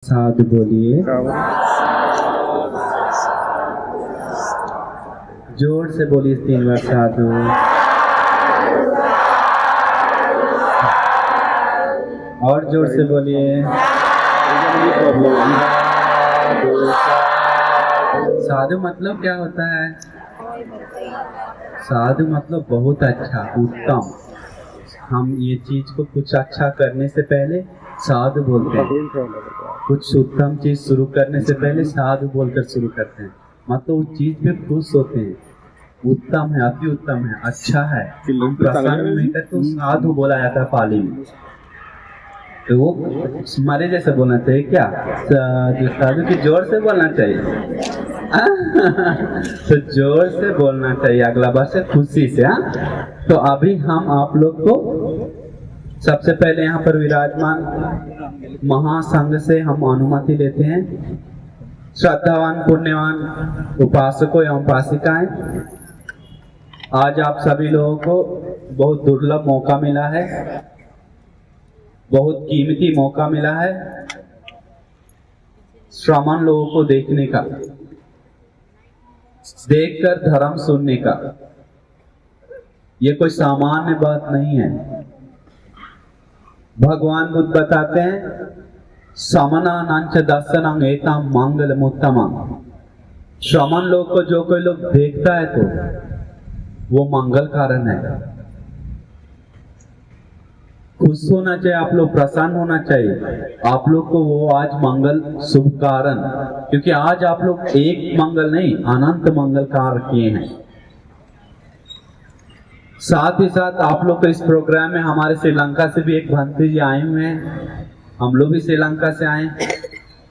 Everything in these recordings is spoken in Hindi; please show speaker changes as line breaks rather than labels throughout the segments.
साधु बोलिए, जोर से बोलिए 3 बार साधु। और जोर से बोलिए। साधु मतलब क्या होता है? साधु मतलब बहुत अच्छा, उत्तम। हम ये चीज को कुछ अच्छा करने से पहले साधु बोलते हैं। कुछ उत्तम चीज शुरू करने से पहले साधु बोलकर शुरू करते हैं। मतलब उस चीज पे खुश होते हैं, उत्तम है, अति उत्तम है, अच्छा है, हम प्रसन्न होकर तो साधु बोला जाता है पाली में। तो वो हमारे जैसे बोलना चाहिए क्या? साधु की जोर से बोलना चाहिए। तो जोर से बोलना चाहिए अगला बार से, खुशी से। हाँ, तो अभी हम आप लोग को सबसे पहले यहाँ पर विराजमान महासंघ से हम अनुमति लेते हैं। श्रद्धावान पुण्यवान उपासकों एवं उपासिकाएं, आज आप सभी लोगों को बहुत दुर्लभ मौका मिला है, बहुत कीमती मौका मिला है श्रमण लोगों को देखने का, देखकर धर्म सुनने का। ये कोई सामान्य बात नहीं है। भगवान बुद्ध बताते हैं, समना नंच दर्शनं एतां मंगलमुत्तमं। श्रमण लोग को जो कोई लोग देखता है तो वो मंगल कारण है। खुश होना चाहिए आप लोग, प्रसन्न होना चाहिए आप लोग को वो आज मंगल शुभ कारण, क्योंकि आज आप लोग एक मंगल नहीं अनंत मंगल कार्य किए हैं। साथ ही साथ आप लोग को इस प्रोग्राम में हमारे श्रीलंका से भी एक भंती जी आए हुए हैं। हम लोग भी श्रीलंका से आए,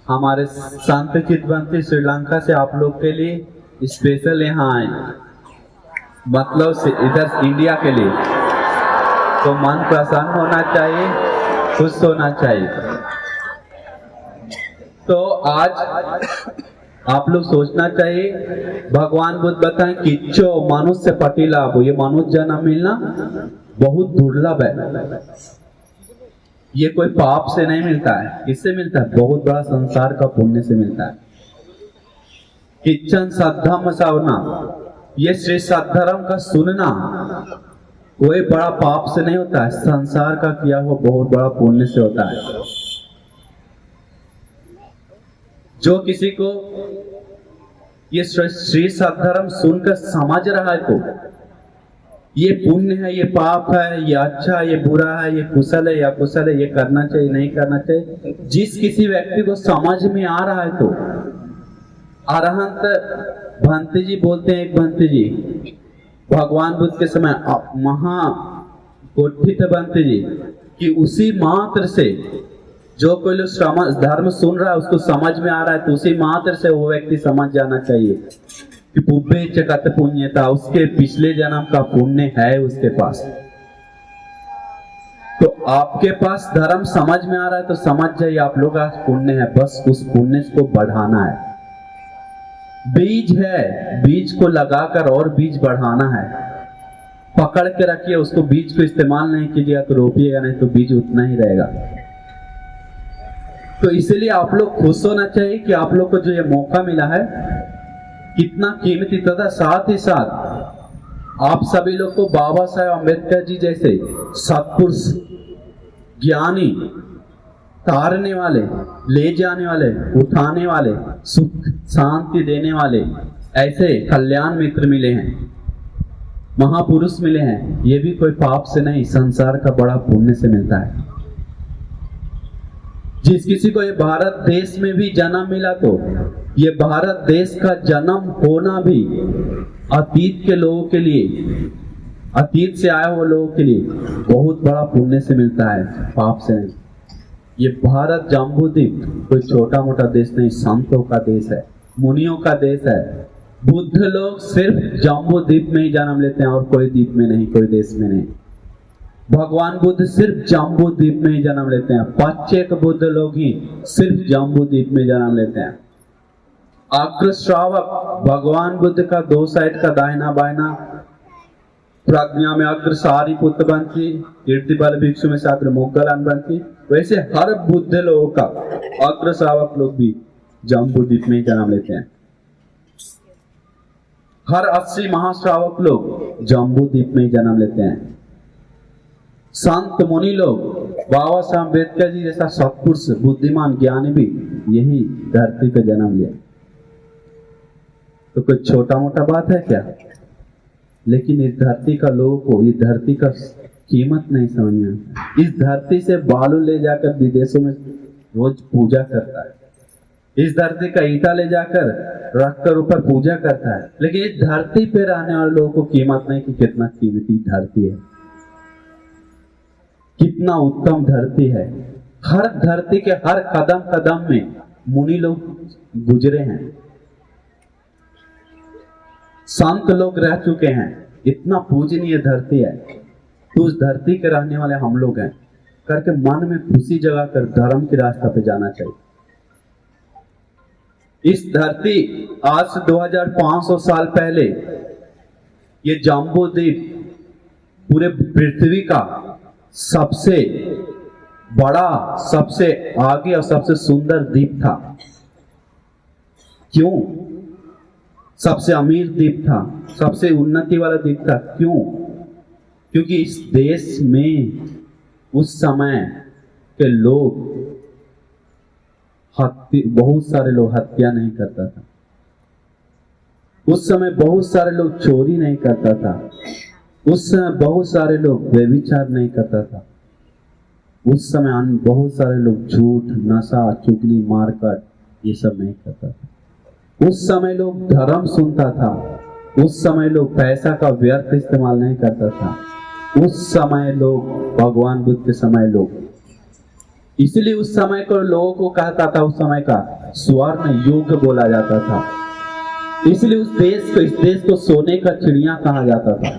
हमारे संत चित भंती श्रीलंका से आप लोग के लिए स्पेशल यहाँ आए, मतलब इधर इंडिया के लिए। तो मन प्रसन्न होना चाहिए, खुश होना चाहिए। तो आज आप लोग सोचना चाहिए, भगवान बुद्ध बताएं किच्चो मनुष्य पटिलाभ, ये मनुष्य जन्म मिलना बहुत दुर्लभ है। ये कोई पाप से नहीं मिलता है, किससे मिलता है? बहुत बड़ा संसार का पुण्य से मिलता है। किच्चन सद्धम सवना, ये श्री सद्धर्म का सुनना कोई बड़ा पाप से नहीं होता है, संसार का किया हुआ बहुत बड़ा पुण्य से होता है। जो किसी को ये श्री सद्धर्म सुनकर समझ रहा है तो ये पुण्य है, ये पाप है, ये अच्छा, ये बुरा है, ये कुशल है या कुशल है, ये करना चाहिए नहीं करना चाहिए, जिस किसी व्यक्ति को समझ में आ रहा है तो अरहंत भंती जी बोलते हैं, एक भंती जी भगवान बुद्ध के समय महा कोठित भंती जी कि उसी मात्र से जो कोई लोग धर्म सुन रहा है उसको समझ में आ रहा है तो उसी मात्र से वो व्यक्ति समझ जाना चाहिए कि पुब्बे चकत पुण्यता, उसके पिछले जन्म का पुण्य है उसके पास। तो आपके पास धर्म समझ में आ रहा है तो समझ जाइए आप लोग आज पुण्य है, बस उस पुण्य को बढ़ाना है। बीज है, बीज को लगाकर और बीज बढ़ाना है। पकड़ के रखिए उसको, बीज को इस्तेमाल नहीं कीजिएगा तो रोपिएगा नहीं तो बीज उतना ही रहेगा। तो इसलिए आप लोग खुश होना चाहिए कि आप लोग को जो ये मौका मिला है कितना कीमती, तथा साथ ही साथ आप सभी लोग को बाबा साहेब अम्बेडकर जी जैसे सत्पुरुष, ज्ञानी, तारने वाले, ले जाने वाले, उठाने वाले, सुख शांति देने वाले ऐसे कल्याण मित्र मिले हैं, महापुरुष मिले हैं। ये भी कोई पाप से नहीं, संसार का बड़ा पुण्य से मिलता है। जिस किसी को ये भारत देश में भी जन्म मिला तो ये भारत देश का जन्म होना भी अतीत के लोगों के लिए, अतीत से आए हुए लोगों के लिए बहुत बड़ा पुण्य से मिलता है, पाप से नहीं। ये भारत जम्बूद्वीप कोई छोटा मोटा देश नहीं, संतों का देश है, मुनियों का देश है। बुद्ध लोग सिर्फ जम्बूद्वीप में ही जन्म लेते हैं और कोई द्वीप में नहीं, कोई देश में नहीं। भगवान बुद्ध सिर्फ जम्बूद्वीप में ही जन्म लेते हैं। पाच्यक बुद्ध लोग ही सिर्फ जम्बूद्वीप में जन्म लेते हैं। अग्र श्रावक भगवान बुद्ध का 2 साइड का दाहिना बायना प्रज्ञा में अग्र सारिपुत्र बनती, कीर्ति बल भिक्षु में साग्र मोगलान बनती, वैसे हर बुद्ध लोगों का अग्र श्रावक लोग भी जम्बूद्वीप में जन्म लेते हैं। हर 80 महाश्रावक लोग जम्बूद्वीप में जन्म लेते हैं। संत मुनि लोग, बाबा साहब अम्बेडकर जी जैसा सत्पुरुष बुद्धिमान ज्ञानी भी यही धरती पे जन्म लिया। तो कोई छोटा मोटा बात है क्या? लेकिन इस धरती का लोगों को ये धरती का कीमत नहीं समझ में आता। इस धरती से बालू ले जाकर विदेशों में रोज पूजा करता है, इस धरती का ईटा ले जाकर रखकर ऊपर पूजा करता है, लेकिन इस धरती पे रहने वाले लोगों को कीमत नहीं कि कितना कीमती धरती है, कितना उत्तम धरती है। हर धरती के हर कदम कदम में मुनि लोग गुजरे हैं, संत लोग रह चुके हैं। इतना पूजनीय धरती है, तो उस धरती के रहने वाले हम लोग हैं करके मन में खुशी जगा कर धर्म के रास्ते पे जाना चाहिए। इस धरती आज से 2500 साल पहले ये जम्बूद्वीप पूरे पृथ्वी का सबसे बड़ा, सबसे आगे और सबसे सुंदर द्वीप था। क्यों? सबसे अमीर द्वीप था, सबसे उन्नति वाला द्वीप था। क्यों? क्योंकि इस देश में उस समय के लोग बहुत सारे लोग हत्या नहीं करता था, उस समय बहुत सारे लोग चोरी नहीं करता था, उस समय बहुत सारे लोग व्यभिचार नहीं करता था, उस समय बहुत सारे लोग झूठ, नशा, चुगली, मारकाट ये सब नहीं करता था। उस समय लोग धर्म सुनता था, उस समय लोग पैसा का व्यर्थ इस्तेमाल नहीं करता था, उस समय लोग भगवान बुद्ध के समय लोग, इसलिए उस समय को लोगों को कहता था, उस समय का स्वर्ण युग बोला जाता था। इसलिए उस देश को सोने का चिड़िया कहा जाता था,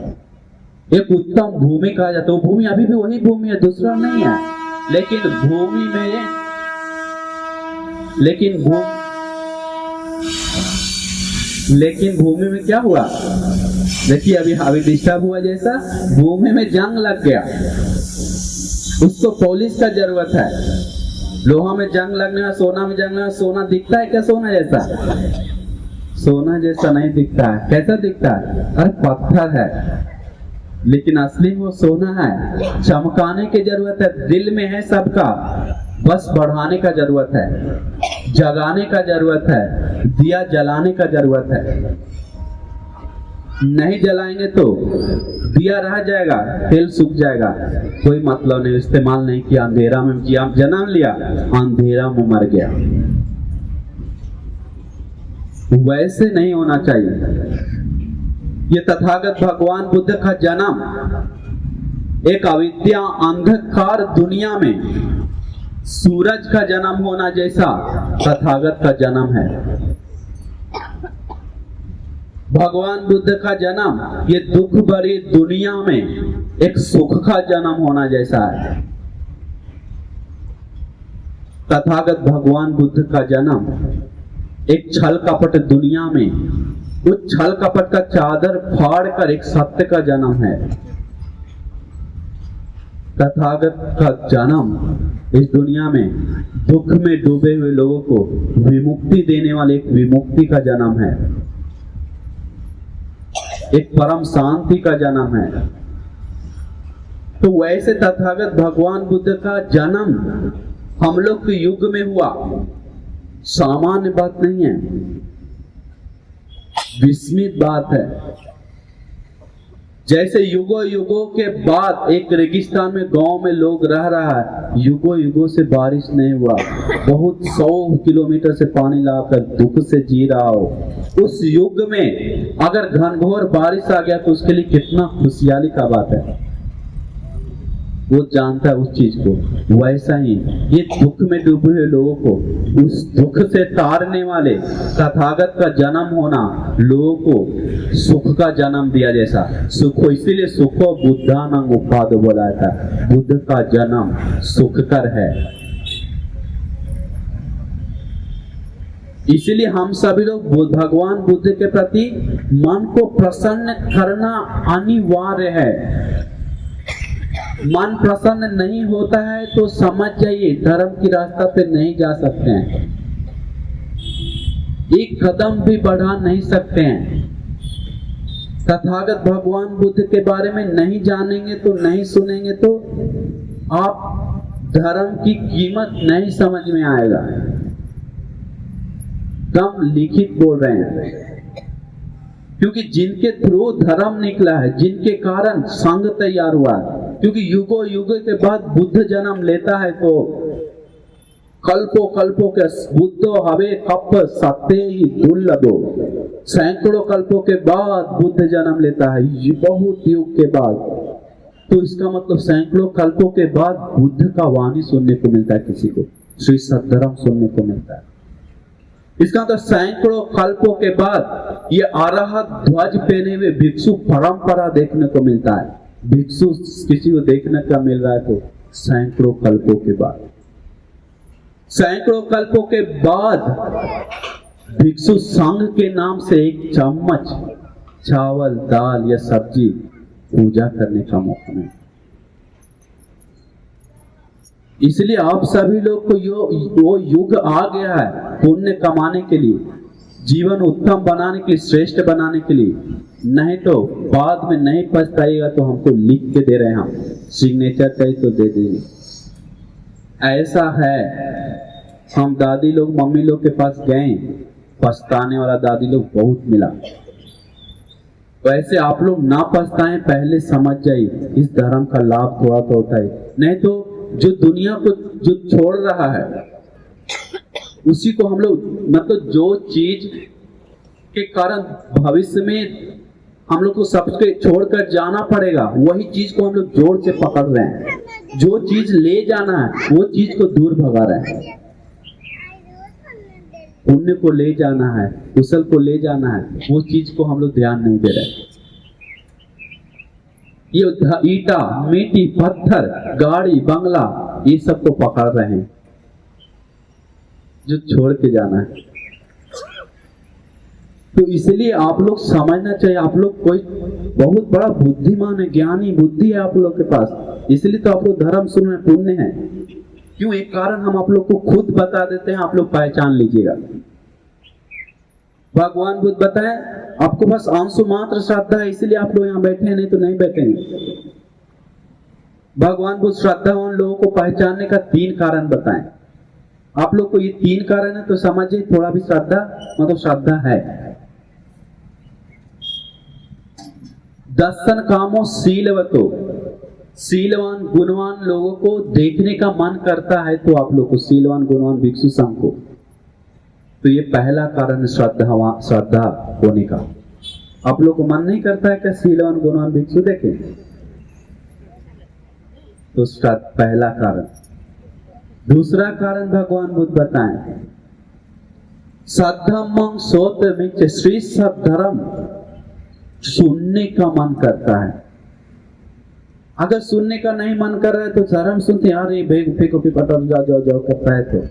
एक उत्तम भूमि कहा जाता है। वो भूमि अभी भी वही भूमि है, दूसरा नहीं है। लेकिन भूमि में क्या हुआ? देखिए अभी डिस्टर्ब हुआ, जैसा भूमि में जंग लग गया, उसको पुलिस का जरूरत है। लोहा में जंग लगने में, सोना में जंग लगने, सोना दिखता है क्या? सोना जैसा? सोना जैसा नहीं दिखता है। कैसा दिखता है? अरे पत्थर है, लेकिन असली वो सोना है। चमकाने की जरूरत है, दिल में है सबका, बस बढ़ाने का जरूरत है, जगाने का जरूरत है, दिया जलाने का जरूरत है। नहीं जलाएंगे तो दिया रह जाएगा, तेल सूख जाएगा, कोई मतलब नहीं, इस्तेमाल नहीं किया। अंधेरा में जन्म लिया, अंधेरा में मर गया। वैसे नहीं होना चाहिए। ये तथागत भगवान बुद्ध का जन्म एक अविद्या अंधकार दुनिया में सूरज का जन्म होना जैसा तथागत का जन्म है। भगवान बुद्ध का जन्म ये दुख भरी दुनिया में एक सुख का जन्म होना जैसा है। तथागत भगवान बुद्ध का जन्म एक छल कपट दुनिया में, उस छल कपट का चादर फाड़ कर एक सत्य का जन्म है। तथागत का जन्म इस दुनिया में दुख में डूबे हुए लोगों को विमुक्ति देने वाले एक विमुक्ति का जन्म है, एक परम शांति का जन्म है। तो वैसे तथागत भगवान बुद्ध का जन्म हम लोग के युग में हुआ, सामान्य बात नहीं है, विस्मित बात है। जैसे युगों युगों के बाद एक रेगिस्तान में गांव में लोग रह रहा है, युगों युगों से बारिश नहीं हुआ, बहुत 100 किलोमीटर से पानी लाकर दुख से जी रहा हो, उस युग में अगर घनघोर बारिश आ गया तो उसके लिए कितना खुशहाली का बात है। वो जानता है उस चीज को। वैसा ही ये दुख में डूबे हुए लोगों को उस दुख से तारने वाले तथागत का जन्म होना लोगों को सुख का जन्म दिया जैसा। सुखो, इसीलिए सुखो बुद्धानंग उपाद बोला था, बुद्ध का जन्म सुखकर है। इसीलिए हम सभी लोग भगवान बुद्ध के प्रति मन को प्रसन्न करना अनिवार्य है। मन प्रसन्न नहीं होता है तो समझ जाइए धर्म की रास्ता पे नहीं जा सकते हैं, एक कदम भी बढ़ा नहीं सकते हैं। तथागत भगवान बुद्ध के बारे में नहीं जानेंगे तो, नहीं सुनेंगे तो आप धर्म की कीमत नहीं समझ में आएगा। कम लिखित बोल रहे हैं, क्योंकि जिनके थ्रू धर्म निकला है, जिनके कारण संघ तैयार हुआ है, क्योंकि युगों युगों के बाद बुद्ध जन्म लेता है तो कल्पों के बुद्धो हवे कप सत्य ही दुर्लभो, सैकड़ों कल्पों के बाद बुद्ध जन्म लेता है, बहुत युग के बाद। तो इसका मतलब सैकड़ों कल्पों के बाद बुद्ध का वाणी सुनने को मिलता है, किसी को श्री सद्धर्म सुनने को मिलता है। इसका मतलब सैकड़ों कल्पों के बाद ये अरहत ध्वज पहने हुए भिक्षु परंपरा देखने को मिलता है। भिक्षु किसी को देखने का मिल रहा है तो सैकड़ों कल्पों के बाद। सैकड़ों कल्पों के बाद भिक्षु संघ के नाम से एक चम्मच चावल दाल या सब्जी पूजा करने का मौका मिला। इसलिए आप सभी लोग को वो युग आ गया है पुण्य कमाने के लिए, जीवन उत्तम बनाने के लिए, श्रेष्ठ बनाने के लिए। नहीं तो बाद में नहीं पछताइएगा तो हमको लिख के दे रहे हैं, हम सिग्नेचर चाहिए तो दे देंगे। ऐसा है, हम दादी लोग मम्मी लोग के पास गए, पछताने वाला दादी लोग बहुत मिला। वैसे आप लोग ना पछताएं, पहले समझ जाइए इस धर्म का लाभ थोड़ा तो होता है। नहीं तो जो दुनिया को जो छोड़ रहा है उसी को हम लोग, मतलब जो चीज के कारण भविष्य में हम लोग को सबके छोड़कर जाना पड़ेगा, वही चीज को हम लोग जोर से पकड़ रहे हैं। जो चीज ले जाना है वो चीज को दूर भगा रहे हैं। पुण्य को ले जाना है, कुशल को ले जाना है, वो चीज को हम लोग ध्यान नहीं दे रहे। ये ईटा मिट्टी पत्थर गाड़ी बंगला ये सब को पकड़ रहे हैं जो छोड़ के जाना है। तो इसलिए आप लोग समझना चाहिए, आप लोग कोई बहुत बड़ा बुद्धिमान है, ज्ञानी बुद्धि है आप लोग के पास, इसलिए तो आप लोग धर्म सुन रहे, पुण्य है। क्यों? एक कारण हम आप लोग को खुद बता देते हैं, आप लोग पहचान लीजिएगा। भगवान बुद्ध बताए आपको बस आंसू मात्र श्रद्धा है, इसलिए आप लोग यहाँ बैठे हैं, नहीं तो नहीं बैठेंगे। भगवान बुद्ध श्रद्धावान लोगों को पहचानने का 3 कारण बताएं। आप लोग को ये 3 कारण है तो समझिए थोड़ा भी श्रद्धा मतलब श्रद्धा है। दर्शन कामो शीलवतो, शीलवान गुणवान लोगों को देखने का मन करता है तो आप लोग को शीलवान गुणवान भिक्षु संघ को, तो ये पहला कारण श्रद्धा होने का। आप लोग को मन नहीं करता है क्या शीलवान गुणवान भिक्षु देखें? तो पहला कारण। दूसरा कारण भगवान बुद्ध बताएं, सद्धम्मं सोत्रमिच्छ, श्री सद्धर्म सुनने का मन करता है। अगर सुनने का नहीं मन कर रहा है तो धर्म सुनते यार फेंको पटल जाओ करता है तो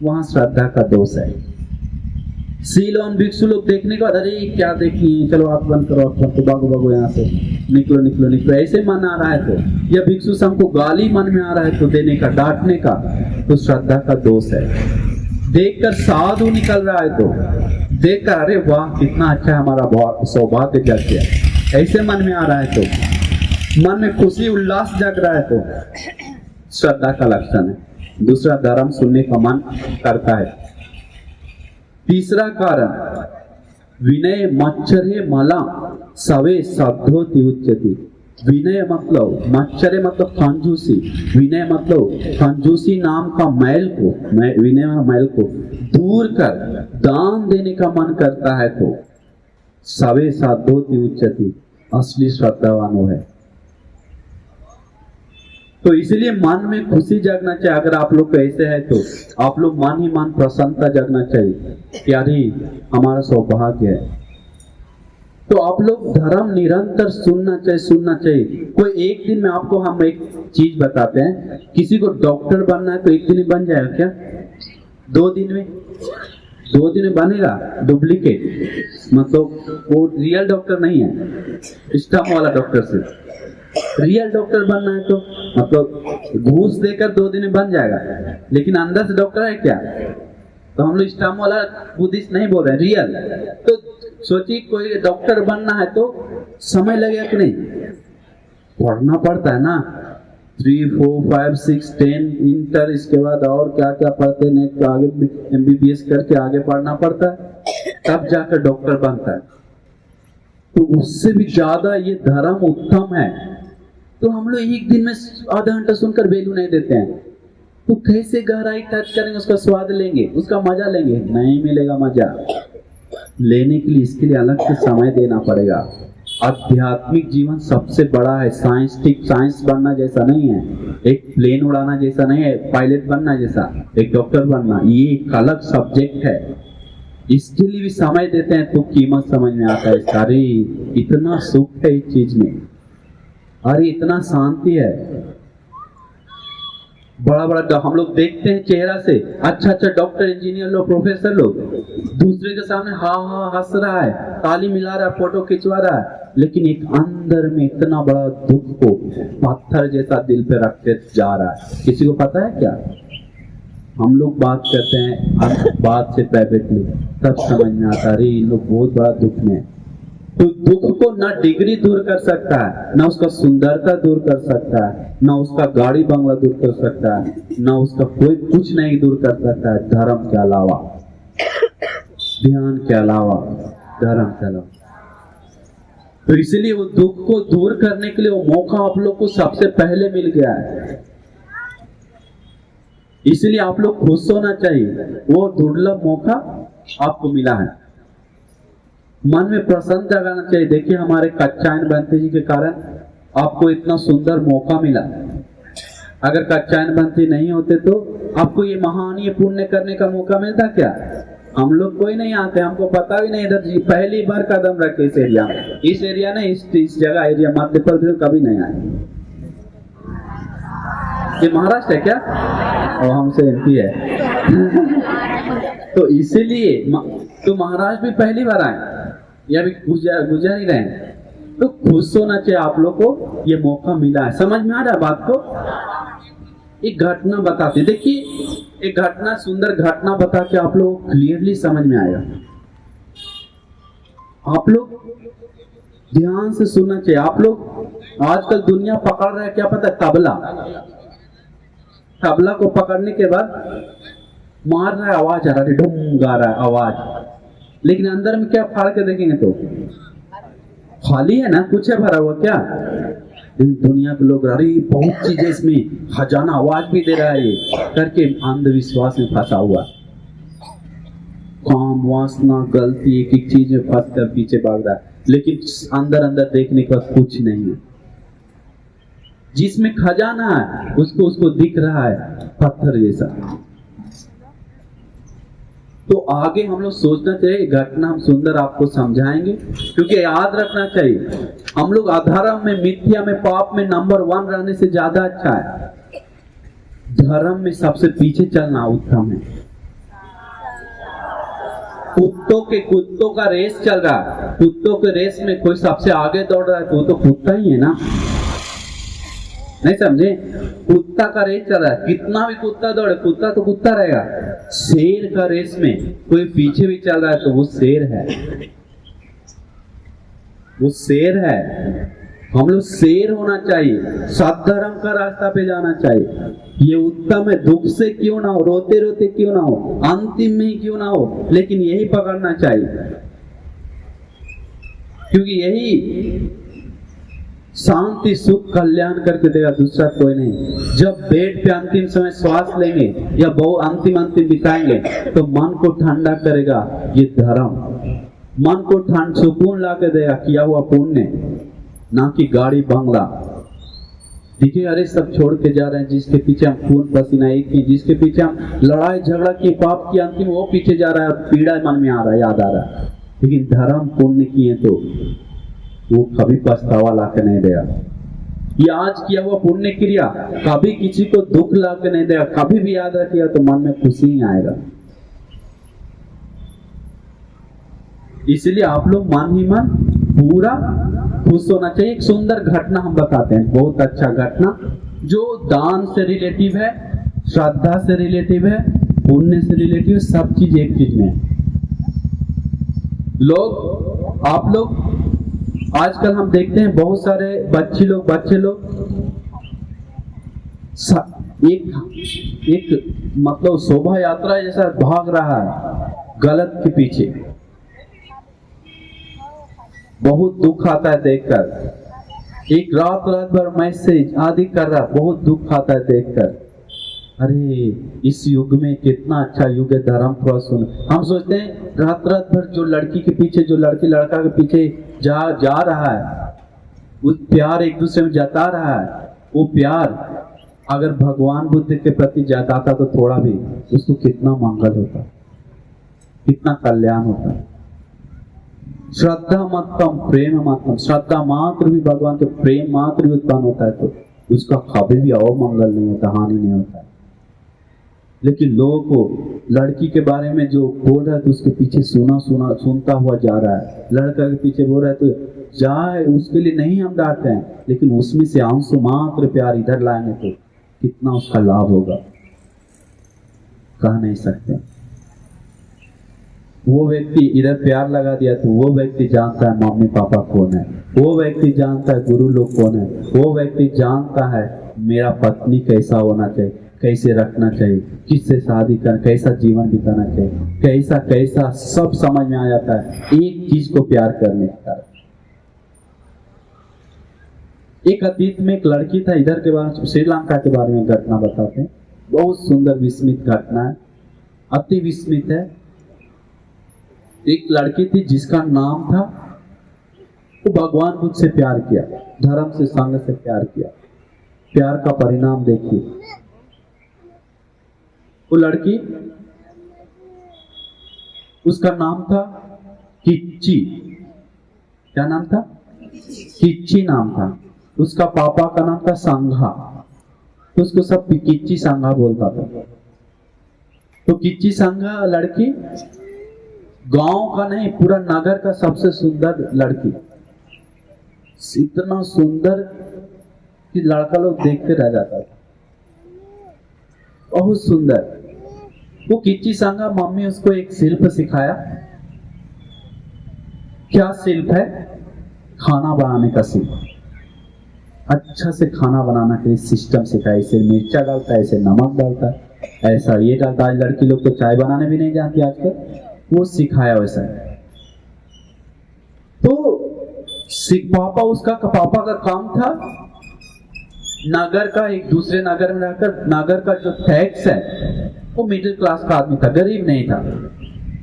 वहां श्रद्धा का दोष है। शीलवान भिक्षु लोग देखने का, अरे क्या देखिए, चलो आप बंद करो, तो भागो यहाँ से, निकलो, ऐसे मन आ रहा है तो, या भिक्षु संघ को गाली मन में आ रहा है तो देने का, डांटने का, तो श्रद्धा का दोष है। देखकर साधु निकल रहा है तो देखकर अरे वाह कितना अच्छा है, हमारा सौभाग्य जग गया, ऐसे मन में आ रहा है तो, मन में खुशी उल्लास जग रहा है तो श्रद्धा का लक्षण है। दूसरा, धर्म सुनने का मन करता है। तीसरा कारण, विनय मच्छरे मला सवे साधोति उच्यति। विनय मतलब, मच्छरे मतलब कंजूसी, विनय मतलब कंजूसी नाम का मैल को, विनय मैल को दूर कर दान देने का मन करता है तो सवे साधोति उच्यति, असली श्रद्धावान है। तो इसलिए मन में खुशी जगना चाहिए। अगर आप लोग को ऐसे है तो आप लोग मन ही मन प्रसन्नता जगना चाहिए कि अरे हमारा सौभाग्य है। तो आप लोग धर्म निरंतर सुनना चाहिए। कोई एक दिन में आपको हम एक चीज बताते हैं, किसी को डॉक्टर बनना है तो एक दिन में बन जाएगा क्या? 2 दिन में? 2 दिन में बनेगा डुप्लीकेट, मतलब वो रियल डॉक्टर नहीं है, स्टम्प वाला डॉक्टर से। रियल डॉक्टर बनना है तो मतलब घूस देकर 2 दिन में बन जाएगा, लेकिन अंदर से डॉक्टर है क्या? तो हम लोग स्टम्प वाला बुद्धिस्ट नहीं बोल रहे हैं, रियल। तो सोचिए कोई डॉक्टर बनना है तो समय लगेगा कि नहीं? पढ़ना पड़ता है ना, 3, 4, 5, 6, 10 इंटर, इसके बाद और क्या क्या पढ़ते, नेट के आगे MBBS करके आगे पढ़ना पड़ता है, तब जाकर डॉक्टर बनता है। तो उससे भी ज्यादा ये धर्म उत्तम है। तो हम लोग एक दिन में आधा घंटा सुनकर वैल्यू नहीं देते हैं, तो कैसे गहराई टच करेंगे, उसका स्वाद लेंगे, उसका मजा लेंगे? नहीं मिलेगा मजा। लेने के लिए इसके लिए अलग से समय देना पड़ेगा। आध्यात्मिक जीवन सबसे बड़ा है। साइंस बनना जैसा नहीं है, एक प्लेन उड़ाना जैसा नहीं है, पायलट बनना जैसा, एक डॉक्टर बनना, ये एक अलग सब्जेक्ट है। इसके लिए भी समय देते हैं तो कीमत समझ में आता है। अरे इतना सुख है इस चीज में, अरे इतना शांति है। बड़ा बड़ा हम लोग देखते हैं चेहरा से, अच्छा अच्छा डॉक्टर, इंजीनियर लोग, प्रोफेसर लोग दूसरे के सामने हाँ हंस रहा है, ताली मिला रहा है, फोटो खिंचवा रहा है, लेकिन एक अंदर में इतना बड़ा दुख को पत्थर जैसा दिल पे रखते जा रहा है। किसी को पता है क्या? हम लोग बात करते हैं बात से प्राइवेटली, तब समझ में आता है इन लोग बहुत बड़ा दुख में। तो दुख को ना डिग्री दूर कर सकता है, ना उसका सुंदरता दूर कर सकता है, ना उसका गाड़ी बंगला दूर कर सकता है, ना उसका कोई कुछ नहीं दूर कर सकता है धर्म के अलावा, ध्यान के अलावा, धर्म के अलावा। तो इसलिए वो दुख को दूर करने के लिए वो मौका आप लोग को सबसे पहले मिल गया है। इसलिए आप लोग खुश होना चाहिए, वो दुर्लभ मौका आपको मिला है। मन में प्रसन्न जगाना चाहिए। देखिए हमारे कच्चायन बंती जी के कारण आपको इतना सुंदर मौका मिला। अगर कच्चायन बंती नहीं होते तो आपको ये महान ये पुण्य करने का मौका मिलता क्या? हम लोग कोई नहीं आते, हमको पता भी नहीं। इधर जी पहली बार कदम रखे इस एरिया में, इस एरिया ने इस जगह एरिया मध्य प्रदेश कभी नहीं आए। ये महाराष्ट्र है क्या? और हमसे MP है। तो इसीलिए तो महाराष्ट्र भी पहली बार आए या भी गुजर ही रहे हैं। तो खुश होना चाहिए आप लोग को, ये मौका मिला है। समझ में आ रहा है बात को? एक घटना बताते, देखिए एक घटना, सुंदर घटना बता के आप लोग क्लियरली समझ में आएगा। आप लोग ध्यान से सुनना चाहिए। आप लोग आजकल दुनिया पकड़ रहा है क्या पता है? तबला। तबला को पकड़ने के बाद मार रहा है, आवाज आ रहा है, ढूम गा रहा है आवाज, लेकिन अंदर में क्या फाड़ के देखेंगे तो खाली है ना, कुछ है भरा हुआ क्या? दुनिया के लोग अरे बहुत चीजें इसमें, खजाना आवाज भी दे रहा है करके अंधविश्वास में फंसा हुआ। काम वासना गलती एक एक चीज में फंस कर पीछे भाग रहा है, लेकिन अंदर अंदर देखने का कुछ नहीं है। जिसमें खजाना है उसको दिख रहा है पत्थर जैसा। तो आगे हम लोग सोचना चाहिए। घटना हम सुंदर आपको समझाएंगे, क्योंकि याद रखना चाहिए हम लोग अधर्म में, मिथ्या में, पाप में नंबर 1 रहने से ज्यादा अच्छा है धर्म में सबसे पीछे चलना उत्तम है। कुत्तों का रेस चल रहा है, कुत्तों के रेस में कोई सबसे आगे दौड़ रहा है तो वो तो कुत्ता ही है ना, नहीं समझे? कुत्ता का रेस चल रहा है, कितना भी कुत्ता दौड़े कुत्ता तो कुत्ता रहेगा। शेर का रेस में कोई पीछे भी चल रहा है तो वो शेर है, वो शेर है। हम लोग शेर होना चाहिए, सद्धर्म का रास्ता पे जाना चाहिए। ये उत्तम है। दुख से क्यों ना हो, रोते रोते क्यों ना हो, अंतिम में ही क्यों ना हो, लेकिन यही पकड़ना चाहिए, क्योंकि यही शांति सुख कल्याण करके देगा, दूसरा कोई नहीं। जब बेड पे अंतिम समय श्वास लेंगे या बहुत अंतिम बिताएंगे तो मन को ठंडा करेगा ये धर्म, मन को सुकून ला के देगा किया हुआ पुण्य, ना कि गाड़ी बंगला। देखिए अरे सब छोड़ के जा रहे हैं, जिसके पीछे हम खून पसीना एक ही, जिसके पीछे हम लड़ाई झगड़ा की पाप की, अंतिम वो पीछे जा रहा है, पीड़ा मन में आ रहा है, याद आ रहा है। लेकिन धर्म पुण्य किए तो वो कभी पछतावा ला के नहीं देगा। ये आज किया हुआ पुण्य क्रिया कभी किसी को दुख ला के नहीं देगा, कभी भी याद रखिएगा तो मन में खुशी ही आएगा। इसलिए आप लोग मन ही मन पूरा खुश होना चाहिए। एक सुंदर घटना हम बताते हैं, बहुत अच्छा घटना जो दान से रिलेटिव है, श्रद्धा से रिलेटिव है, पुण्य से रिलेटिव है, सब चीज एक चीज में है। आप लोग आजकल हम देखते हैं बहुत सारे बच्चे लोग एक मतलब शोभा यात्रा जैसा भाग रहा है गलत के पीछे। बहुत दुख आता है देखकर। एक रात भर मैसेज आदि कर रहा, बहुत दुख आता है देखकर। अरे इस युग में कितना अच्छा युग है, धर्म थोड़ा सुन। हम सोचते हैं रात भर जो लड़की के पीछे, जो लड़की लड़का के पीछे जा रहा है, वो प्यार एक दूसरे में जता रहा है, वो प्यार अगर भगवान बुद्ध के प्रति जताता तो थोड़ा भी उसको कितना मंगल होता, कितना कल्याण होता। श्रद्धा मतम प्रेम मतम, श्रद्धा मात्र भी भगवान के प्रेम मात्र भी उत्पन्न होता है तो उसका कभी भी अवमंगल नहीं होता, हानि नहीं होता। लेकिन लोगों को लड़की के बारे में जो बोल रहा है तो उसके पीछे सुनता हुआ जा रहा है, लड़का के पीछे बोल रहा है तो जाए, उसके लिए नहीं हम डांटते हैं, लेकिन उसमें से आंसू मात्र प्यार इधर लाएंगे तो कितना उसका लाभ होगा कह नहीं सकते। वो व्यक्ति इधर प्यार लगा दिया तो वो व्यक्ति जानता है मम्मी पापा कौन है, वो व्यक्ति जानता है गुरु लोग कौन है, वो व्यक्ति जानता है मेरा पत्नी कैसा होना चाहिए, कैसे रखना चाहिए, किससे शादी करना, कैसा जीवन बिताना चाहिए, कैसा सब समझ में आ जाता है एक चीज को प्यार करने का। एक अतीत में एक लड़की था, इधर के बारे में श्रीलंका के बारे में घटना बताते हैं, बहुत सुंदर विस्मित घटना है, अति विस्मित है। एक लड़की थी जिसका नाम था, वो भगवान बुद्ध से प्यार किया, धर्म से संग से प्यार किया। प्यार का परिणाम देखिए, वो लड़की, उसका नाम था किच्ची। क्या नाम था? किच्ची नाम था। उसका पापा का नाम था संघा, तो उसको सब किच्ची संघा बोलता था। तो किच्ची संघा लड़की गांव का नहीं, पूरा नगर का सबसे सुंदर लड़की, इतना सुंदर कि लड़का लोग देखते रह जाता था, बहुत सुंदर। वो किच्ची संघा मम्मी उसको एक शिल्प सिखाया। क्या शिल्प है? खाना बनाने का शिल्प। अच्छा से खाना बनाना के लिए सिस्टम सिखाया, ऐसे मिर्चा डालता है, ऐसे नमक डालता है, ऐसा ये डालता है। आज लड़की लोग तो चाय बनाने भी नहीं जानती आजकल, वो सिखाया वैसा। तो पापा का काम था नगर का, एक दूसरे नगर में रहकर नगर का जो टैक्स है, वो मिडिल क्लास का आदमी था, गरीब नहीं था।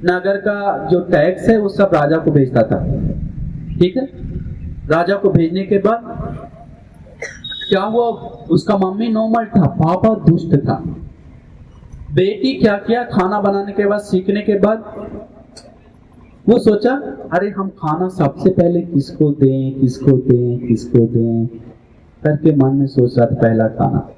नगर का जो टैक्स है वो सब राजा को भेजता था, ठीक है। राजा को भेजने के बाद क्या हुआ, उसका मम्मी नॉर्मल था, पापा दुष्ट था। बेटी क्या किया, खाना बनाने के बाद, सीखने के बाद वो सोचा अरे हम खाना सबसे पहले किसको दें करके मन में सोच रहा था पहला खाना।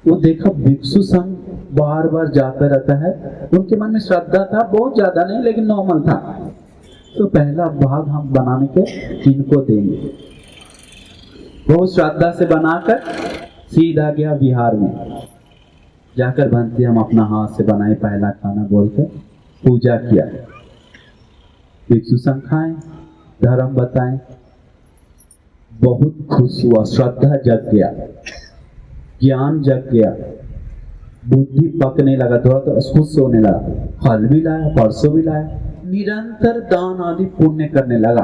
वो देखा भिक्षु संघ बार बार जाता रहता है, उनके मन में श्रद्धा था, बहुत ज्यादा नहीं लेकिन नॉर्मल था। तो पहला भाग हम बनाने के किनको देंगे, बहुत श्रद्धा से बनाकर सीधा गया बिहार में, जाकर बनते हम अपना हाथ से बनाए पहला खाना बोलकर पूजा किया। भिक्षु संघ खाए, धर्म बताए, बहुत खुश हुआ, श्रद्धा जग गया, ज्ञान जग गया, बुद्धि पकने लगा, थोड़ा तो खुश होने लगा। फल भी लाया, परसों भी लाया, निरंतर दान आदि पुण्य करने लगा,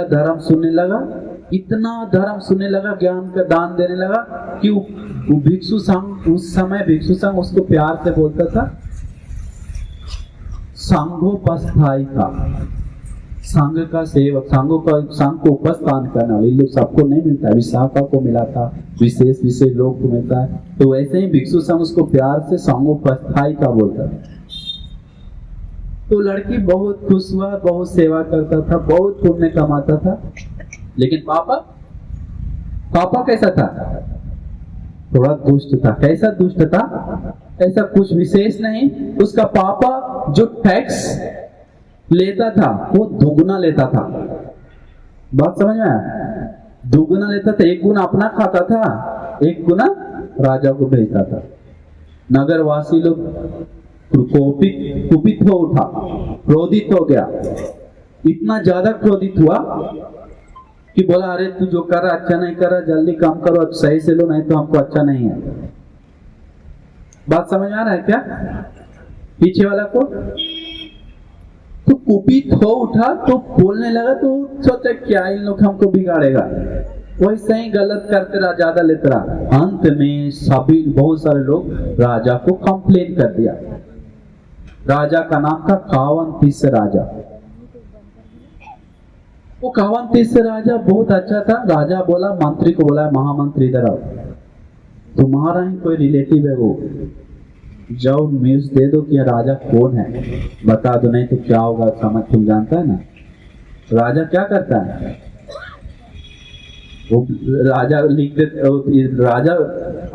धर्म सुनने लगा, इतना धर्म सुनने लगा, ज्ञान का दान देने लगा कि वो भिक्षु संघ, उस समय भिक्षु संघ उसको प्यार से बोलता था संघोपस्थायी का, संघ का सेवक, संघ को उपस्थान करना वाले लोग सबको नहीं मिलता है, विशाखा को मिला था, विशेष लोग को मिलता है। तो वैसे ही भिक्षु संघ उसको प्यार से संघोपस्थायी का बोलता था। तो लड़की बहुत खुश हुआ, बहुत सेवा करता था, बहुत पुण्य कमाता था। लेकिन पापा कैसा था? थोड़ा दुष्ट था। कैसा दुष्ट था? ऐसा कुछ विशेष नहीं। उसका पापा जो टैक्स लेता था वो दुगना लेता था। बात समझ में आया? दुगना लेता था। एक गुना अपना खाता था, एक गुना राजा को भेजता था। नगरवासी लोग कुपित हो उठा, क्रोधित हो गया। इतना ज्यादा क्रोधित हुआ कि बोला, अरे तू जो कर रहा अच्छा नहीं कर रहा, जल्दी काम करो, अब सही से लो, नहीं तो हमको अच्छा नहीं है। बात समझ में आ रहा है क्या पीछे वाला को? तो कुपित हो उठा, तो बोलने लगा। तो सोचा क्या इन लोग हमको बिगाड़ेगा, वैसे ही गलत करते रहा, ज्यादा लेते रहा। अंत में सभी बहुत सारे लोग राजा को कंप्लेन कर दिया। राजा का नाम था कावंतीस राजा। वो कावंतीस राजा बहुत अच्छा था। राजा बोला, मंत्री को बोला, महामंत्री इधर आओ, तुम्हारा ही कोई रिलेटिव है, वो जाओ न्यूज दे दो कि राजा कौन है, बता दो, नहीं तो क्या होगा समझ, तुम जानता है ना। राजा क्या करता है, वो राजा लिख देते। राजा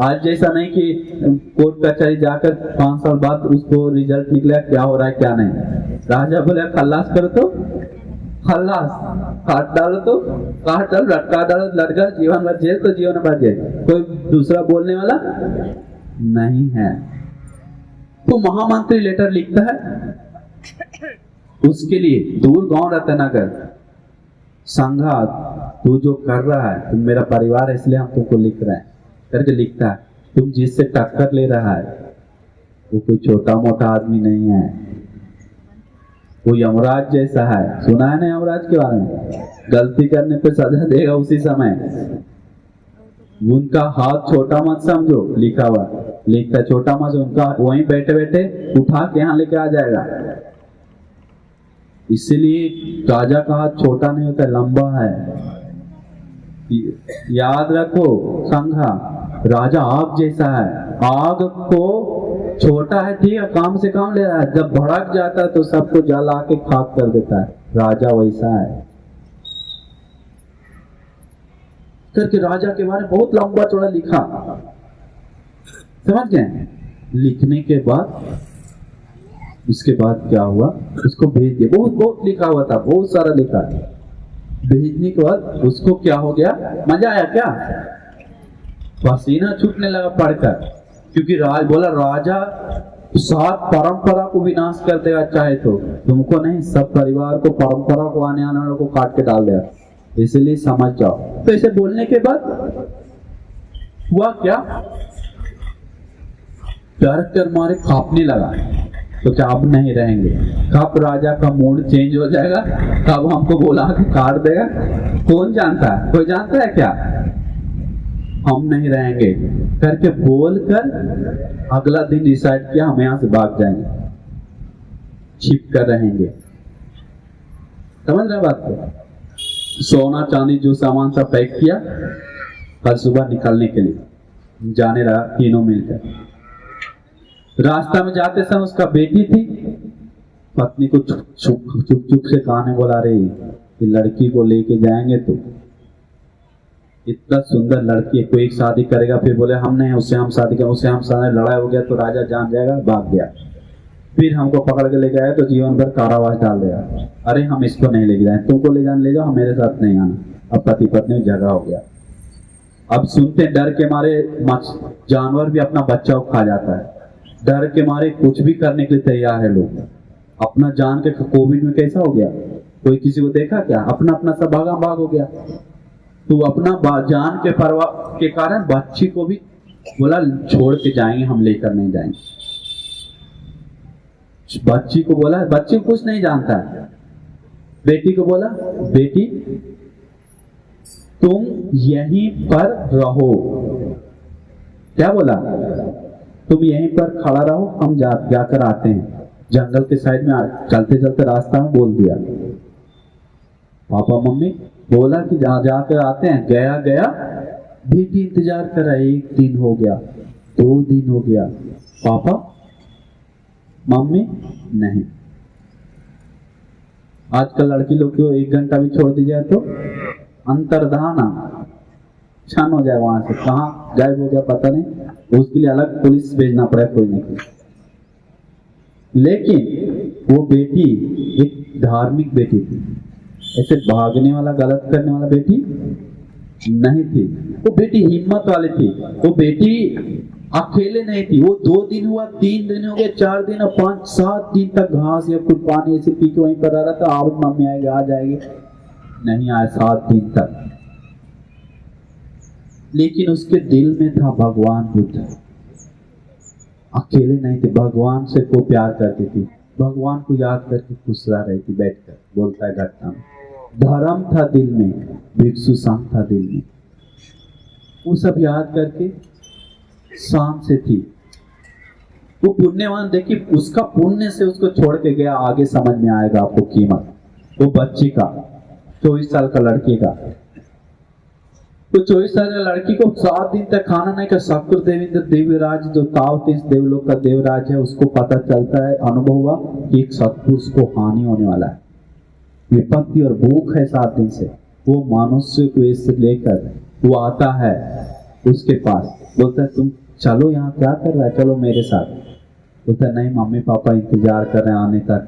आज जैसा नहीं कि कोर्ट कचहरी जाकर 5 साल बाद उसको रिजल्ट निकला क्या हो रहा है क्या नहीं। राजा बोले खल्लास करो तो खल्लास, काट डालो तो काट डालो, लटका डालो लटका, जीवन भर जेल तो जीवन भर जेल, कोई दूसरा बोलने वाला नहीं है। तो महामंत्री लेटर लिखता है उसके लिए, दूर गांव रतनगर, संघात तू जो कर रहा है, तुम मेरा परिवार है इसलिए हम तुमको लिख रहे हैं करके लिखता है। तुम जिससे टक्कर ले रहा है वो कोई छोटा मोटा आदमी नहीं है, वो यमराज जैसा है। सुना है ना यमराज के बारे में? गलती करने पे सजा देगा उसी समय। उनका हाथ छोटा मत समझो, लिखा हुआ लिखता छोटा मत, उनका वहीं बैठे बैठे उठा के यहाँ लेके आ जाएगा। इसलिए राजा का हाथ छोटा नहीं होता, लंबा है। याद रखो संघा, राजा आग जैसा है। आग को छोटा है ठीक है, काम से काम ले रहा है, जब भड़क जाता है तो सबको जला के खाक कर देता है। राजा वैसा है करके राजा के बारे में बहुत लंबा चौड़ा लिखा। समझ गए? लिखने के बाद उसके बाद क्या हुआ, उसको भेज दिया। बहुत बहुत लिखा हुआ था, बहुत सारा लिखा। भेजने के बाद उसको क्या हो गया, मजा आया क्या? पसीना छूटने लगा पढ़कर, क्योंकि बोला राजा 7 परंपरा को विनाश कर देगा चाहे तो, तुमको नहीं, सब परिवार को, परंपरा को, आने वालों को काट के डाल देगा, इसलिए समझ जाओ। तो इसे बोलने के बाद हुआ क्या, डर कर मारे कांपने लगा। तो क्या अब नहीं रहेंगे, कब राजा का मूड चेंज हो जाएगा, कब हमको बोला कि काट देगा, कौन जानता है? कोई जानता है क्या? हम नहीं रहेंगे करके बोलकर अगला दिन डिसाइड किया हम यहां से भाग जाएंगे, छिप कर रहेंगे। समझ रहे बात को? सोना चांदी जो सामान था पैक किया, कल सुबह निकलने के लिए जाने रहा तीनों मिलकर। रास्ता में जाते समय उसका बेटी थी, पत्नी को चुप चुप से कहानी बोला, रही कि लड़की को लेके जाएंगे तो इतना सुंदर लड़की है, कोई शादी करेगा फिर बोले हम नहीं, उससे हम शादी करें, उससे हम शादी, लड़ाई हो गया तो राजा जान जाएगा, भाग गया, फिर हमको पकड़ के लेके आया तो जीवन भर कारावास डाल देगा। अरे हम इसको नहीं लेके जाए, तुमको ले जाने ले जाओ, हम मेरे साथ नहीं आना। अब पति पत्नी में झगड़ा हो गया। अब सुनते डर के मारे जानवर भी अपना बच्चा को खा जाता है, डर के मारे कुछ भी करने के लिए तैयार है लोग। अपना जान के कोविड में कैसा हो गया, कोई किसी को देखा क्या? अपना अपना सब भागा भाग हो गया। तो अपना जान के परवाह के कारण बच्ची को भी बोला छोड़ के जाएंगे, हम लेकर नहीं जाएंगे। बच्ची को बोला, बच्ची कुछ नहीं जानता है, बेटी को बोला बेटी तुम यहीं पर रहो। क्या बोला? तुम यहीं पर खड़ा रहो, हम जाकर आते हैं। जंगल के साइड में चलते चलते रास्ता में बोल दिया। पापा मम्मी बोला कि जाकर आते हैं। गया बेटी इंतजार कर रहा है, 1 दिन हो गया, 2 दिन हो गया, पापा मम्मी नहीं। आजकल लड़की लोग को 1 घंटा भी छोड़ दी जाए तो अंतर्धान क्षण हो जाए, वहां से कहा गायब हो गया पता नहीं, उसके लिए अलग पुलिस भेजना पड़ा कोई नहीं। लेकिन वो बेटी एक धार्मिक बेटी थी, ऐसे भागने वाला गलत करने वाला बेटी नहीं थी। वो बेटी हिम्मत वाली थी। वो बेटी अकेले नहीं थी। वो 2 दिन हुआ, 3 दिन हो गए, 4 दिन और 5-7 दिन तक घास या कुछ पानी ऐसे पी के वहीं पर रह रहा था। आज मम्मी आएगी, आ जाएगी, नहीं आए 7 दिन तक। लेकिन उसके दिल में था भगवान बुद्ध। अकेले नहीं थे, भगवान से को प्यार करती थी, भगवान को याद करके खुश रह रही थी बैठकर। बोलता है घटना में धर्म था दिल में, भिक्षु संघ था दिल में। वो सब याद करके शांत से थी। वो पुण्यवान, देखिए उसका पुण्य से उसको छोड़ के गया। आगे समझ में आएगा आपको कीमत। वो बच्ची का 24 साल का लड़की का, तो 24 साल का लड़की को 7 दिन तक खाना नहीं का शक्र देवेंद्र देवराज जो तावतीस देवलोक का देवराज है, उसको पता चलता है, अनुभव हुआ कि एक सत्पुरुष को हानि होने वाला है, विपत्ति और भूख है 7 दिन से। वो मनुष्य को इससे लेकर वो आता है उसके पास, बोलता है तुम चलो, यहाँ क्या कर रहा है, चलो मेरे साथ। बोलता है नहीं मम्मी पापा इंतजार कर रहे हैं आने तक,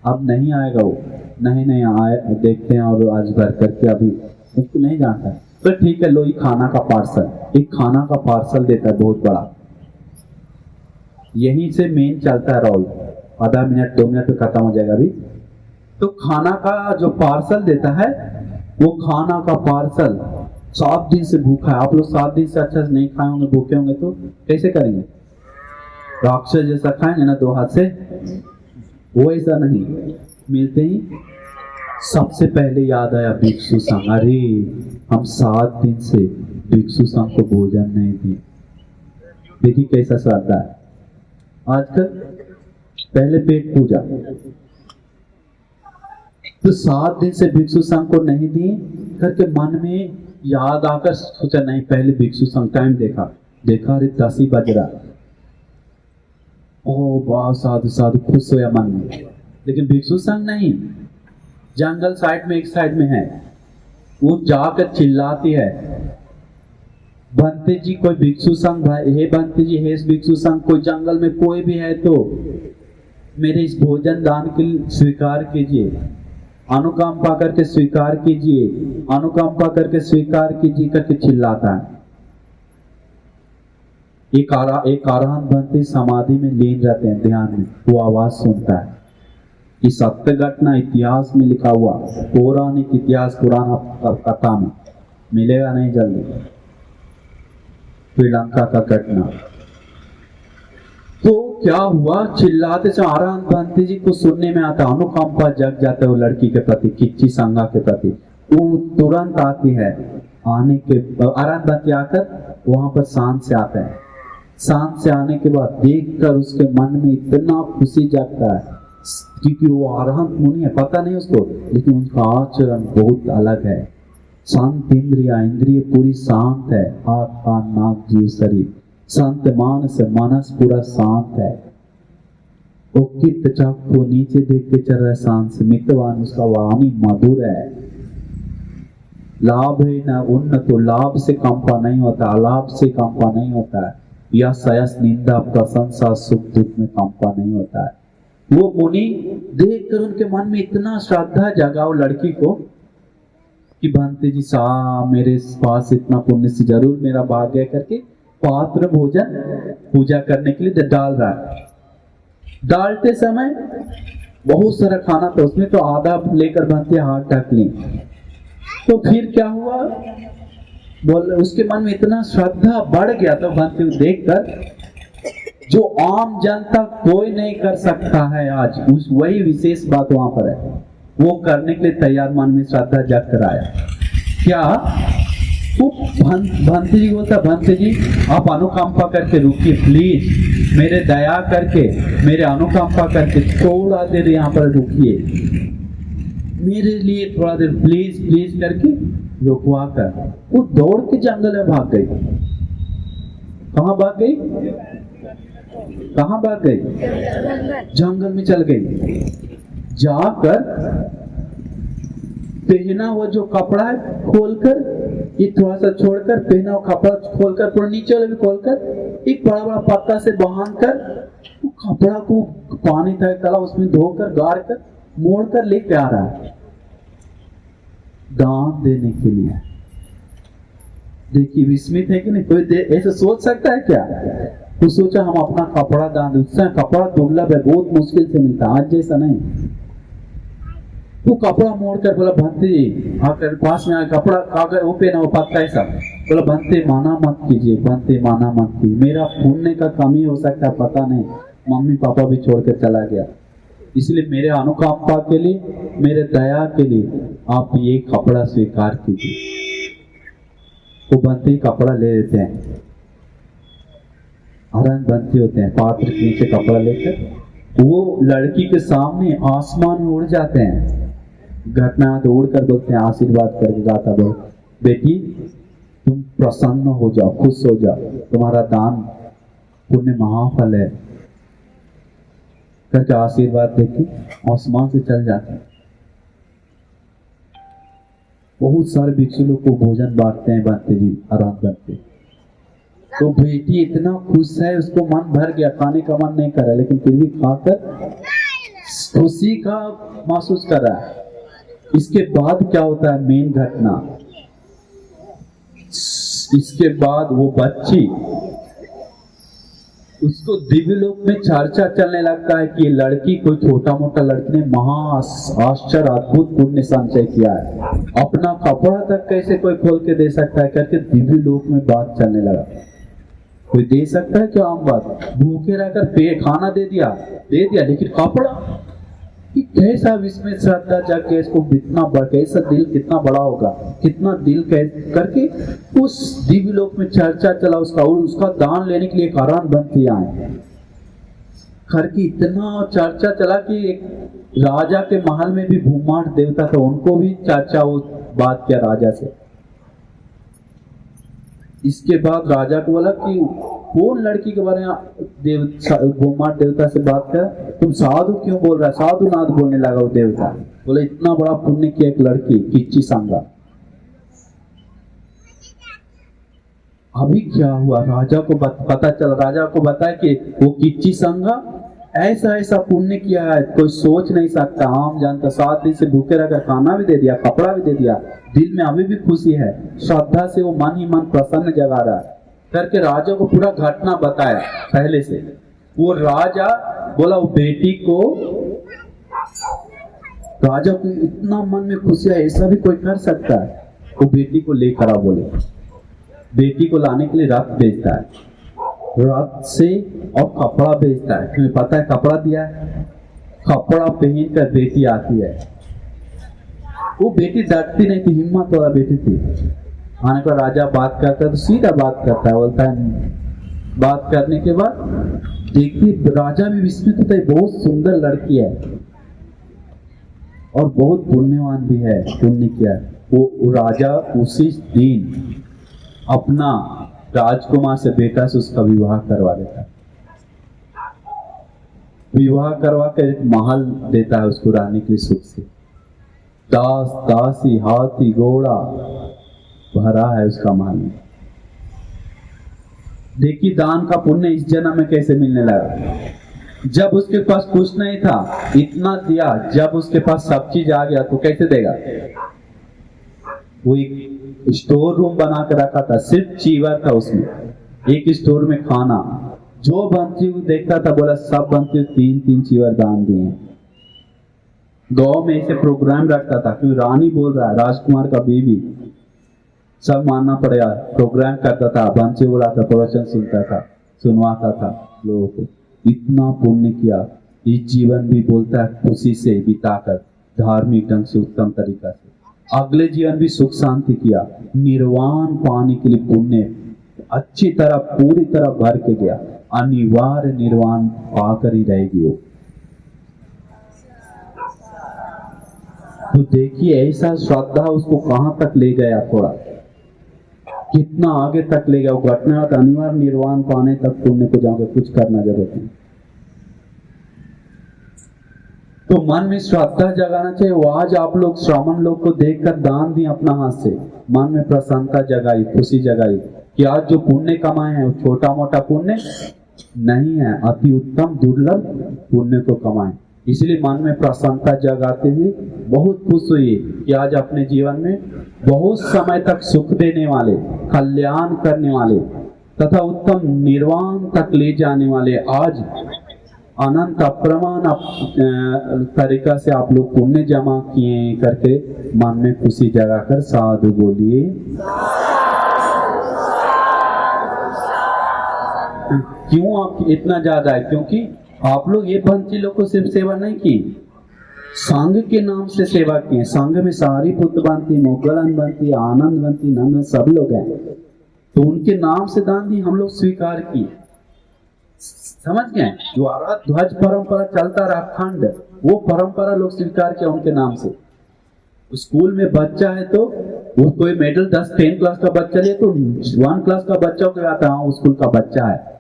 अब नहीं आएगा वो। नहीं आए, देखते हैं और आज भर करके, अभी उसको नहीं जानता। तो ठीक है, लो ये खाना का पार्सल। एक खाना का पार्सल देता है बहुत बड़ा। यहीं से मेन चलता है रोल, आधा मिनट 2 मिनट में खत्म हो जाएगा अभी। तो खाना का जो पार्सल देता है, वो खाना का पार्सल 7 दिन से भूखा है। आप लोग 7 दिन से अच्छा से नहीं खाए होंगे, भूखे होंगे, तो कैसे करेंगे? राक्षस जैसा खाएंगे ना 2 हाथ से, वो ऐसा नहीं। मिलते ही सबसे पहले याद आया भिक्षु संघ। अरे हम 7 दिन से भिक्षु संघ को भोजन नहीं दिए। देखिए कैसा श्रद्धा है। आजकल पहले पेट पूजा, तो 7 दिन से भिक्षु संघ को नहीं दिए करके मन में याद आकर सोचा नहीं, पहले भिक्षु संघ। टाइम देखा, अरे 10 ही बज रहा। ओ वाह, साधु साधु, खुश होया मन में। लेकिन भिक्षु संघ नहीं, जंगल साइड में एक साइड में है। वो जाकर चिल्लाती है, बंते जी कोई भिक्षु संघ भाई, हे बंते जी, हे भिक्षु संघ, कोई जंगल में कोई भी है तो मेरे इस भोजन दान के लिए स्वीकार कीजिए, अनुकंपा करके स्वीकार कीजिए, अनुकंपा करके स्वीकार कीजिए करके चिल्लाता है। एक अरहंत बंते समाधि में लीन रहते हैं, ध्यान में। वो आवाज सुनता है। ये सत्य घटना इतिहास में लिखा हुआ, पौराणिक इतिहास, पुराना कथा में मिलेगा नहीं जल्दी। श्रीलंका का घटना। तो क्या हुआ, चिल्लाते से अरहंत बंते जी को सुनने में आता, अनुकंपा जग जाता है वो लड़की के प्रति, किच्ची संगा के प्रति। वो तुरंत आती है। आने के अरहंत बंते आकर वहां पर शांत से आते हैं। शांत से आने के बाद देखकर उसके मन में इतना खुशी जागता है, क्योंकि वो अरहंत मुनि है, पता नहीं उसको, लेकिन उनका आचरण बहुत अलग है। शांत इंद्रिय पूरी शांत है, हाथ कान नाक जीव शरीर शांत, मानस मानस पूरा शांत है। वो कित चक्षु नीचे देख के चल रहा है शांत से, मितवान, उसका वाणी मधुर है। लाभ है ना उन्न, तो लाभ से कंपा नहीं होता, अलाभ से कंपा नहीं होता है। यश यश निंदा प्रशंसा सुख दुख में कंपा नहीं होता है। वो मुनि देखकर उनके मन में इतना श्रद्धा जगाओ लड़की को कि बंते जी मेरे पास इतना पुण्य से जरूर मेरा भाग्य करके पात्र भोजन पूजा करने के लिए डाल रहा है। डालते समय बहुत सारा खाना था उसमें, तो आधा लेकर बंते हाथ ढक ली। तो फिर क्या हुआ, बोल उसके मन में इतना श्रद्धा बढ़ गया था बंते देखकर, जो आम जनता कोई नहीं कर सकता है आज, उस वही विशेष बात वहां पर है। वो करने के लिए तैयार, मन में श्रद्धा जग कर आया। क्या वो भंते जी बोलता, भंते जी आप अनुकंपा करके रुकिए प्लीज, मेरे दया करके, मेरे अनुकंपा करके थोड़ा देर यहाँ पर रुकिए, मेरे लिए थोड़ा देर प्लीज प्लीज करके रुकवा कर। वो दौड़ के जंगल में भाग गई। कहाँ भाग गई? कहाँ भाग गई? जंगल में चल गई। जाकर पहना हुआ जो कपड़ा है खोलकर ये थोड़ा सा छोड़कर पहना हुआ कपड़ा खोलकर, पूरा नीचे वाले भी खोलकर, एक बड़ा बड़ा पत्ता से बांधकर कपड़ा को पानी तला उसमें धोकर गाड़ कर मोड़ कर लेके आ रहा है दान देने के लिए। देखिए विस्मित है कि नहीं? कोई ऐसा सोच सकता है क्या? तो सोचा हम अपना कपड़ा दान दे। उससे कपड़ा दुर्लभ है, बहुत मुश्किल से मिलता, आज जैसा नहीं। वो कपड़ा मोड़कर बोला भंते जी आकर पास में आया, कपड़ा कागज वो पहना वो पत्ता ऐसा, बोला भंते माना मत कीजिए, भंते माना मत कीजिए, मेरा पुण्य का कमी हो सकता है, पता नहीं, मम्मी पापा भी छोड़कर चला गया, इसलिए मेरे अनुकंपा के लिए, मेरे दया के लिए आप ये कपड़ा स्वीकार कीजिए। वो भंते कपड़ा ले लेते हैं, हरण भंते होते हैं, पात्र के नीचे कपड़ा लेकर वो लड़की के सामने आसमान में उड़ जाते हैं। घटना तो उड़कर बोलते हैं, आशीर्वाद करके गाता बोल, बेटी तुम प्रसन्न हो जाओ, खुश हो जाओ, तुम्हारा दान पुण्य महाफल है करके आशीर्वाद देके आसमान से चल जाते हैं। बहुत सारे भिक्षु लोग को भोजन बांटते हैं भंते जी, आराम करते। तो बेटी इतना खुश है, उसको मन भर गया, खाने का मन नहीं कर रहा, लेकिन फिर भी खाकर खुशी का महसूस कर रहा है। इसके बाद क्या होता है मेन घटना, इसके बाद वो बच्ची, उसको दिव्य लोक में चर्चा चलने लगता है कि ये लड़की कोई छोटा मोटा लड़की ने महा आश्चर्य अद्भुत पुण्य संचय किया है, अपना कपड़ा तक कैसे कोई खोल के दे सकता है करके दिव्य लोक में बात चलने लगा। कोई दे सकता है क्या आम बात? भूखे रहकर पेट खाना दे दिया लेकिन कपड़ा, कैसा विस्मय श्रद्धा जाके इसको इतना बड़ा, कैसा दिल कितना बड़ा होगा, कितना दिल करके उस दिव्य लोक में चर्चा चला उसका, और उसका दान लेने के लिए कारण बनते आए करके इतना चर्चा चला कि एक राजा के महल में भी भूमाठ देवता था, उनको भी चर्चा वो बात किया राजा से। इसके बाद राजा को बोला कि कौन लड़की के बारे में भूमाठ देवता से बात कर, तुम साधु क्यों बोल रहा है? साधु नाथ बोलने लगा वो देवता, बोले इतना बड़ा पुण्य किया एक लड़की किच्ची सांगा। अभी क्या हुआ, राजा को पता चला, राजा को बताया कि वो किच्ची सांगा ऐसा पुण्य किया है, कोई सोच नहीं सकता। आम जानता, 7 दिन से भूखे रहकर खाना भी दे दिया, कपड़ा भी दे दिया, दिल में अभी भी खुशी है, श्रद्धा से वो मन ही मन प्रसन्न जगा रहा है करके राजा को पूरा घटना बताया पहले से। वो राजा बोला वो बेटी को, राजा को इतना मन में खुशी है, ऐसा भी कोई कर सकता है, वो बेटी को लेकर आ, बोले बेटी को लाने के लिए रथ भेजता है, रथ से और कपड़ा भेजता है। तुम्हें पता है कपड़ा दिया है, कपड़ा पहन कर बेटी आती है। वो बेटी डरती नहीं थी, हिम्मत वाला बेटी थी। आने पर राजा बात करता है तो सीधा बात करता है, बोलता है, बात करने के बाद देखिए राजा भी विस्मित होता है, बहुत सुंदर लड़की है और बहुत पुण्यवान भी है, पुण्य किया है। वो राजा उसी दिन अपना राजकुमार से बेटा से उसका विवाह करवा देता है। विवाह करवा कर एक महल देता है उसको रहने के लिए सुख से, दास दासी हाथी घोड़ा भरा है उसका महल में। देखिए दान का पुण्य इस जन्म में कैसे मिलने लगा। जब उसके पास कुछ नहीं था इतना दिया, जब उसके पास सब चीज आ गया तो कैसे देगा। वो एक स्टोर रूम बना कर रखा था, सिर्फ चीवर था उसमें, एक स्टोर में खाना, जो बंती देखता था बोला सब बंती 3-3 चीवर दान दिए। गांव में ऐसे प्रोग्राम रखता था, क्योंकि रानी बोल रहा है, राजकुमार का बीवी, सब मानना पड़ेगा। प्रोग्राम करता था, बंची बुलाता, प्रवचन सुनता था, सुनवाता था लोगों को। इतना पुण्य किया, इस जीवन भी बोलता है खुशी से बिताकर, धार्मिक ढंग से उत्तम तरीका से, अगले जीवन भी सुख शांति किया, निर्वाण पाने के लिए पुण्य अच्छी तरह पूरी तरह भर के गया, अनिवार्य निर्वाण पाकर ही रहेगी वो। तो देखिए ऐसा श्रद्धा उसको कहां तक ले गया, थोड़ा कितना आगे तक ले गया। वो घटना अनिवार्य निर्वाण पाने तक पुण्य को जाकर कुछ करना जरूरत नहीं। तो मन में श्रद्धा जगाना चाहिए। वो आज आप लोग श्रावण लोग को देखकर दान दिए अपना हाथ से, मन में प्रसन्नता जगाई, खुशी जगाई कि आज जो पुण्य कमाए हैं वो छोटा मोटा पुण्य नहीं है, अति उत्तम दुर्लभ पुण्य को कमाए। इसलिए मन में प्रसन्नता जगाते हुए बहुत खुश हुई कि आज अपने जीवन में बहुत समय तक सुख देने वाले, कल्याण करने वाले तथा उत्तम निर्वाण तक ले जाने वाले आज अनंत अप्रमाण तरीका से आप लोग पुण्य जमा किए करके मन में खुशी जगाकर साधु बोलिए। क्यों आप इतना ज्यादा है? क्योंकि आप लोग ये पंथी लोग को सिर्फ सेवा नहीं की, संघ के नाम से सेवा की है। संघ में सारी पुत्र बनती, मोगलन बनती, आनंद बनती, नंद सब लोग हैं, तो उनके नाम से दान दी, हम लोग स्वीकार की। समझ गए? जो ध्वज परंपरा चलता रहा खंड, वो परंपरा लोग स्वीकार किया उनके नाम से। स्कूल में बच्चा है तो वो कोई मेडल 10-10 क्लास का बच्चा ले तो 1 क्लास का बच्चा को आता है स्कूल का बच्चा है।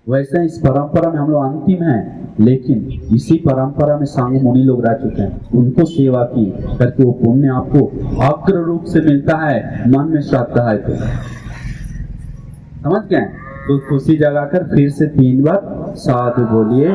वैसे इस परंपरा में हम लोग अंतिम हैं, लेकिन इसी परंपरा में सांग मुनि लोग रह चुके हैं, उनको सेवा की करके वो पुण्य आपको अग्र रूप से मिलता है, मन में श्रद्धा है तो। समझ गए? तो खुशी जगाकर फिर से 3 बार साधु बोलिए।